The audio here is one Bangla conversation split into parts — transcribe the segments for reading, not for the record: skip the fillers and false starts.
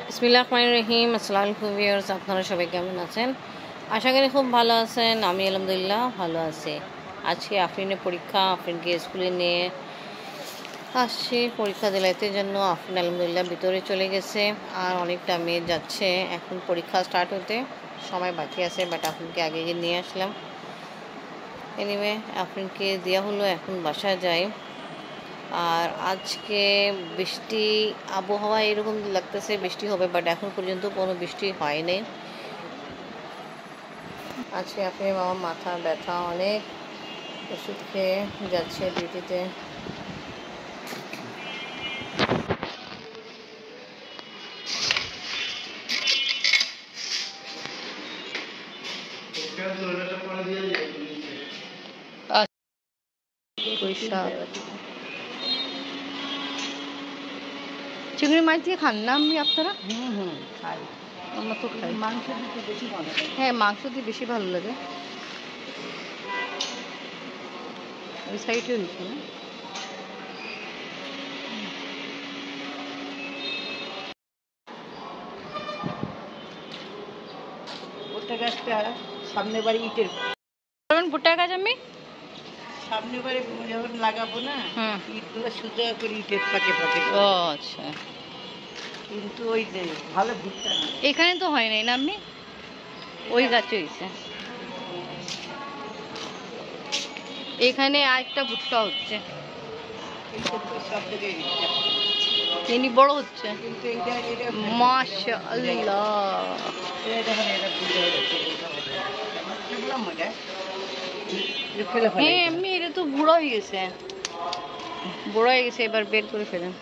বিসমিল্লাহির রহমানির রহিম। আসসালামু আলাইকুম ভিউয়ার্স, আপনারা সবাই কেমন আছেন? আশা করি খুব ভালো আছেন। আমি আলহামদুলিল্লাহ ভালো আছি। আজকে আফরিনের পরীক্ষা, আফরিনকে স্কুলে নিয়ে আসছি পরীক্ষা দিলাইতে জন্য। আফরিন আলহামদুলিল্লাহ ভিতরে চলে গেছে, আর অনেকটা মেয়ে যাচ্ছে। এখন পরীক্ষা স্টার্ট হতে সময় বাকি আছে, বাট আফরিনকে আগে গিয়ে নিয়ে আসলাম। এনিওয়ে আফরিনকে দেওয়া হলো, এখন বাসায় যাই। আর আজকে বৃষ্টি আবহাওয়া এরকম লাগতেছে বৃষ্টি হবে, বাট এখন পর্যন্ত কোনো বৃষ্টি হয়নি। আজকে আপনি বাবা মাথা ব্যথা, অনেক ওষুধ খেয়ে যাচ্ছে ডিউটিতে। চিংড়ি মাছ দিয়ে খান না আমি আপনারা? খাই, আমরা তো খাই। মাংস দিয়ে বেশি ভালো লাগে। হ্যাঁ, মাংস দিয়ে বেশি ভালো লাগে। ওই সাইডে হয়েছে না? ভুট্টা গাছটা সামনে বাড়ি ইটের ভুট্টা গাছ আমি সামনে বাড়ি যখন লাগাবো না, ইটগুলো সোজা করে ইটের ফাঁকে ফাঁকে। ও আচ্ছা, কিন্তু ওই যে ভালো ভুট্টা এখানে তো হয় নাই না, আমি ওই গাছে হয়েছে। এখানে আরেকটা ভুট্টা হচ্ছে, ইনি বড় হচ্ছে মাশাআল্লাহ। হ্যাঁ এমনি এটা তো বুড়ো হয়ে গেছে, বুড়ো হয়ে গেছে, এবার বের করে ফেলেন।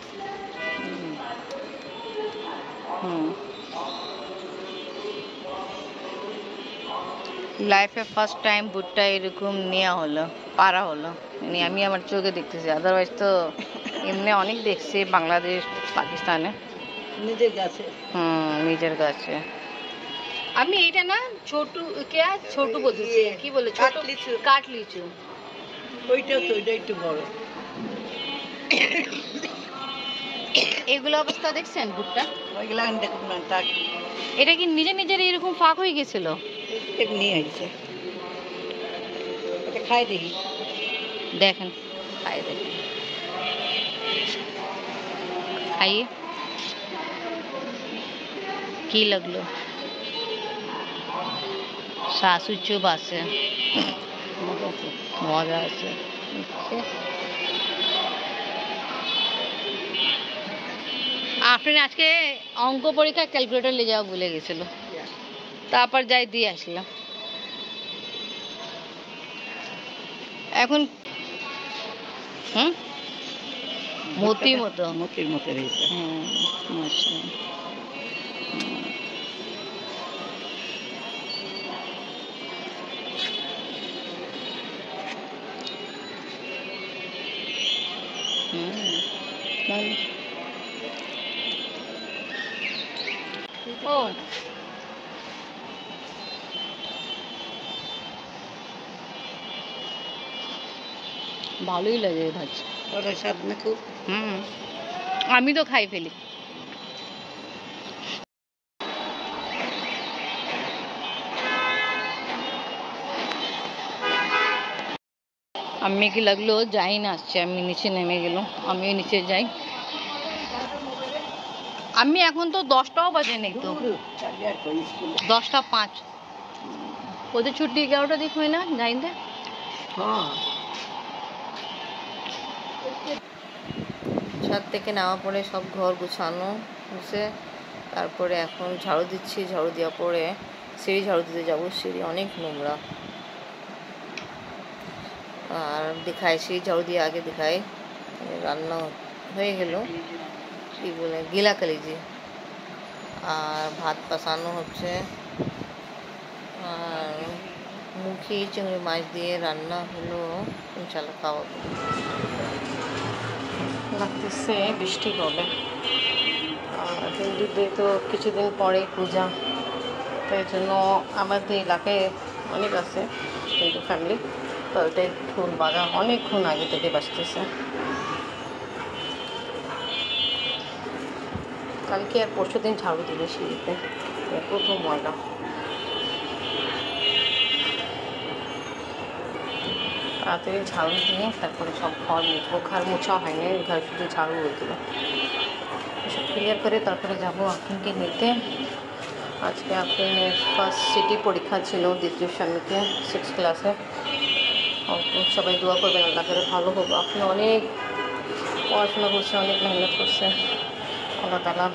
লাইফে ফার্স্ট টাইম ভুট্টা এরকম নেওয়া হলো, পারা হলো। মানে আমি আমার চোখে দেখতেছি, আদারওয়াইজ তো এমনি অনেক দেখছি বাংলাদেশ পাকিস্তানে নিজের গাছে। নিজের গাছে। আমি এটা না ছোট বলতেছি, কি বলে ছোট লিচু, কাঠ লিচু। ওইটাও তো, ওইটা একটু বড়। এগুলো অবস্থা দেখছেন ভুট্টা? ওইগুলা দেখুন না, এটা কি নিজে নিজের এরকম ফাঁক হয়ে গেছিল? এমনি হয়েছে। এটা খাই দেখি, দেখেন, খাই দেখেন, খাইয়ে কি লাগলো? শাশু চুপ আছে, মজা আছে। আপনি আজকে অঙ্ক পরীক্ষা ক্যালকুলেটর নিয়ে যাওয়া ভুলে গেছিল, তারপর যাই দিয়ে আসলাম। এখন মতির মতো রয়েছে। ও ভালোই লাগে ভাজ, ওটা স্বাদ না খুব। আমি তো খাই ফেলি। আমি কি লাগলো যাই না, আসছে, আমি নিচে নেমে গেলাম, আমিও নিচে যাই। আমি এখন তো 10টাও বাজে নেই তো, 10টা 5। ওদের ছুটি 11টা দিক হয় না, যাই না। ছাদ থেকে নামা পরে সব ঘর গুছানো হয়েছে, তারপরে এখন ঝাড়ু দিচ্ছি। ঝাড়ু দেওয়ার পরে সিঁড়ি ঝাড়ু দিতে যাবো, সিঁড়ি অনেক নোংরা। আর দেখাই, সিঁড়ি ঝাড়ু দিয়ে আগে দেখাই রান্না হয়ে গেল, কি বলে গিলা কালিজি, আর ভাত পাসানো হচ্ছে, আর মুখি চিংড়ি মাছ দিয়ে রান্না হলো, ইনশাল্লাহ খাওয়াবো। লাগতেছে বৃষ্টি হবে, আর হিন্দুদের তো কিছুদিন পরে পূজা, তাই জন্য আমাদের এলাকায় অনেক আছে হিন্দু ফ্যামিলি, তো ওইটাই ফুল বাজা অনেকক্ষণ আগে থেকে বাজতেছে। কালকে আর পরশু দিন ঝাড়ু দিলে সিঁড়িতে, প্রথম ময়লা। তাড়াতাড়ি ঝাড়ু দিয়ে তারপরে সব ঘর মুছবো। ঘর মোছা হয়নি, ঘর শুধু ঝাড়ু হয়েছিল। এসব ক্লিয়ার করে তারপরে যাবো আফরিনকে নিতে। আজকে আফরিনের ফার্স্ট সিটি পরীক্ষা ছিল দ্বিতীয় স্বামীকে 6 ক্লাসে। সবাই দোয়া করবেন আল্লাহ করে ভালো হোক। আপনি অনেক পড়াশোনা করছে, অনেক মেহনত করছে। আল্লাহ তাআলা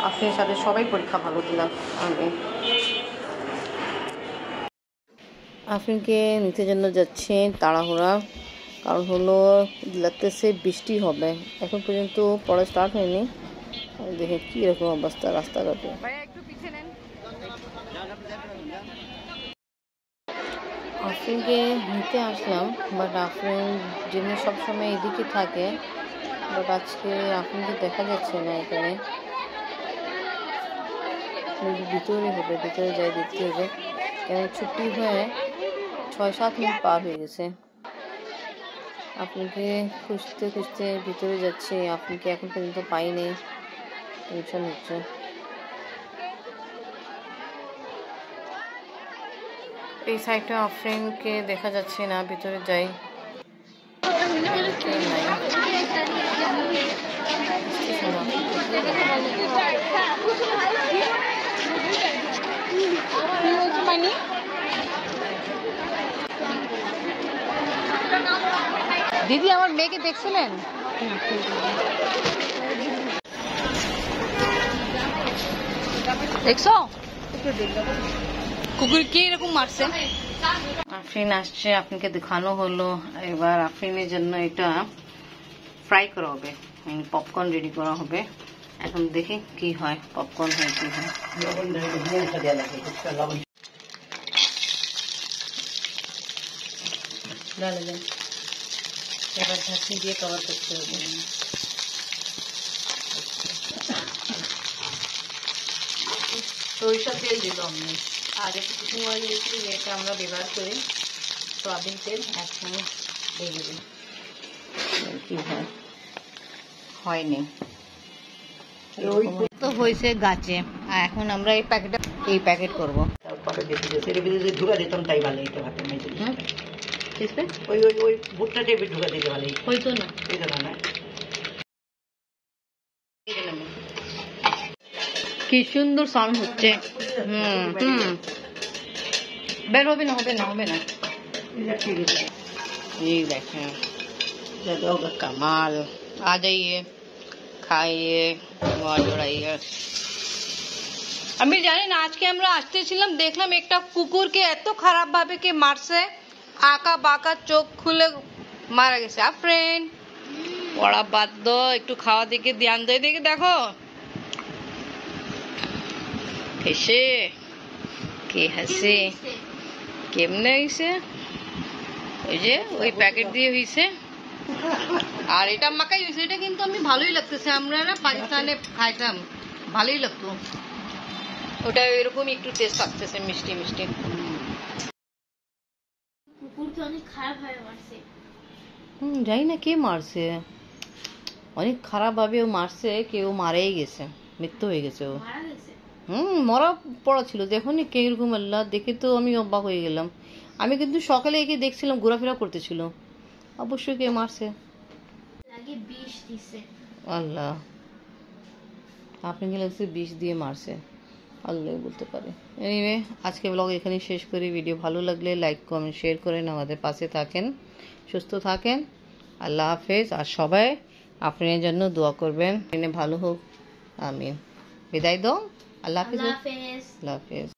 আফরিনের সাথে সবাই পরীক্ষা ভালো দিলাম আমি। আফরিনকে নিতে জন্য যাচ্ছে তাড়াহুড়া, কারণ হলো লাগতেছে বৃষ্টি হবে। এখন পর্যন্ত পড়া স্টার্ট হয়নি। দেখে কীরকম অবস্থা রাস্তাঘাটে। আফরিনকে নিতে আসলাম, বাট আফরিন যেমনি সবসময় এদিকে থাকে, বাট আজকে আফরিনকে দেখা যাচ্ছে না এখানে। ভিতরে হবে, ভিতরে যাই দেখতে হবে, কেন ছুটি হয়ে 6-7 মিনিট পার হয়ে গেছে। আপনাকে খুঁজতে খুঁজতে ভিতরে যাচ্ছি, আপনাকে এখন পর্যন্ত পাইনি, টেনশন হচ্ছে। এই সাইডটা আফরিনকে দেখা যাচ্ছে না, ভিতরে যাই। দিদি আমার মেয়েকে দেখছিলেন? দেখছো কুকুর কি এরকম মারছে? আফরিন আসছে, আপনাকে দেখানো হলো। এবার আফরিনের জন্য এটা ফ্রাই করা হবে, পপকর্ন রেডি করা হবে। এখন দেখি কি হয়, পপকর্ন হয় কি হয়। এবার ঢাকনি দিয়ে কভার করতে হবে। সরিষা তেল দিল আমি, আর একটু কুকিং অয়েল দিচ্ছি, যেটা আমরা ব্যবহার করি সয়াবিন তেল। এখন দিয়ে দেবেন, কি হয় হয়নি তো হয়েছে গাছে। আর এখন আমরা এই প্যাকেট করবো। তারপরে ঢুকা দিতাম তাই ভালো হইতো ভাতের মেঝে। ওই ওই ওই ভুট্টা টেপে ঢুকা দিতে ভালো হইতো না, হইতো না। কি সুন্দর সাউন্ড হচ্ছে। বের হবে না, হবে না, হবে না। ये देखें कमाल। आ जाइए, खाइए, मौज उड़ाइए। আমি জানি না, আজকে আমরা আসতেছিলাম, দেখলাম একটা কুকুরকে এত খারাপ ভাবে কে মারছে, আঁকা বাঁকা চোখ খুলে মারা গেছে। আফরিন পড়া বাদ দো, একটু খাওয়া দিকে ধ্যান দে। দিকে দেখো হেসে, কে হাসে, কেমনে হইছে, ওই যে ওই প্যাকেট দিয়ে হইছে। আর এটা মাকাই হইছে, এটা কিন্তু আমি ভালোই লাগতেছে। আমরা না পাকিস্তানে খাইতাম, ভালোই লাগতো। ওটা এরকম একটু টেস্ট লাগতেছে, মিষ্টি মিষ্টি। কুকুরকে অনেক খারাপ ভাবে মারছে। জানি না কে মারছে, অনেক খারাপ ভাবে ও মারছে। কেউ মারেই গেছে, মৃত্যু হয়ে গেছে ও। মারা গেছে? মরা পড়া ছিল। দেখুন কে এরকম, আল্লাহ, দেখে তো আমি অবাক হয়ে গেলাম। আমি কিন্তু সকালে একে দেখছিলাম ঘোরাফেরা করতেছিল। অবশ্যই কে মারছে। আগে বিষ দিছে। আল্লাহ, আপনি কি লাগছে বিষ দিয়ে মারছে, আল্লাহ বলতে পারে। এনিওয়ে, আজকে ব্লগ এখানেই শেষ করি। ভিডিও ভালো লাগলে লাইক কমেন্ট শেয়ার করেন, আমাদের পাশে থাকেন, সুস্থ থাকেন। আল্লাহ হাফেজ। আর সবাই আপনার জন্য দোয়া করবেন, ভালো হোক। আমিন। বিদায় দাও। আল্লাহ হাফেজ। আল্লাহ হাফেজ। আল্লাহ হাফেজ।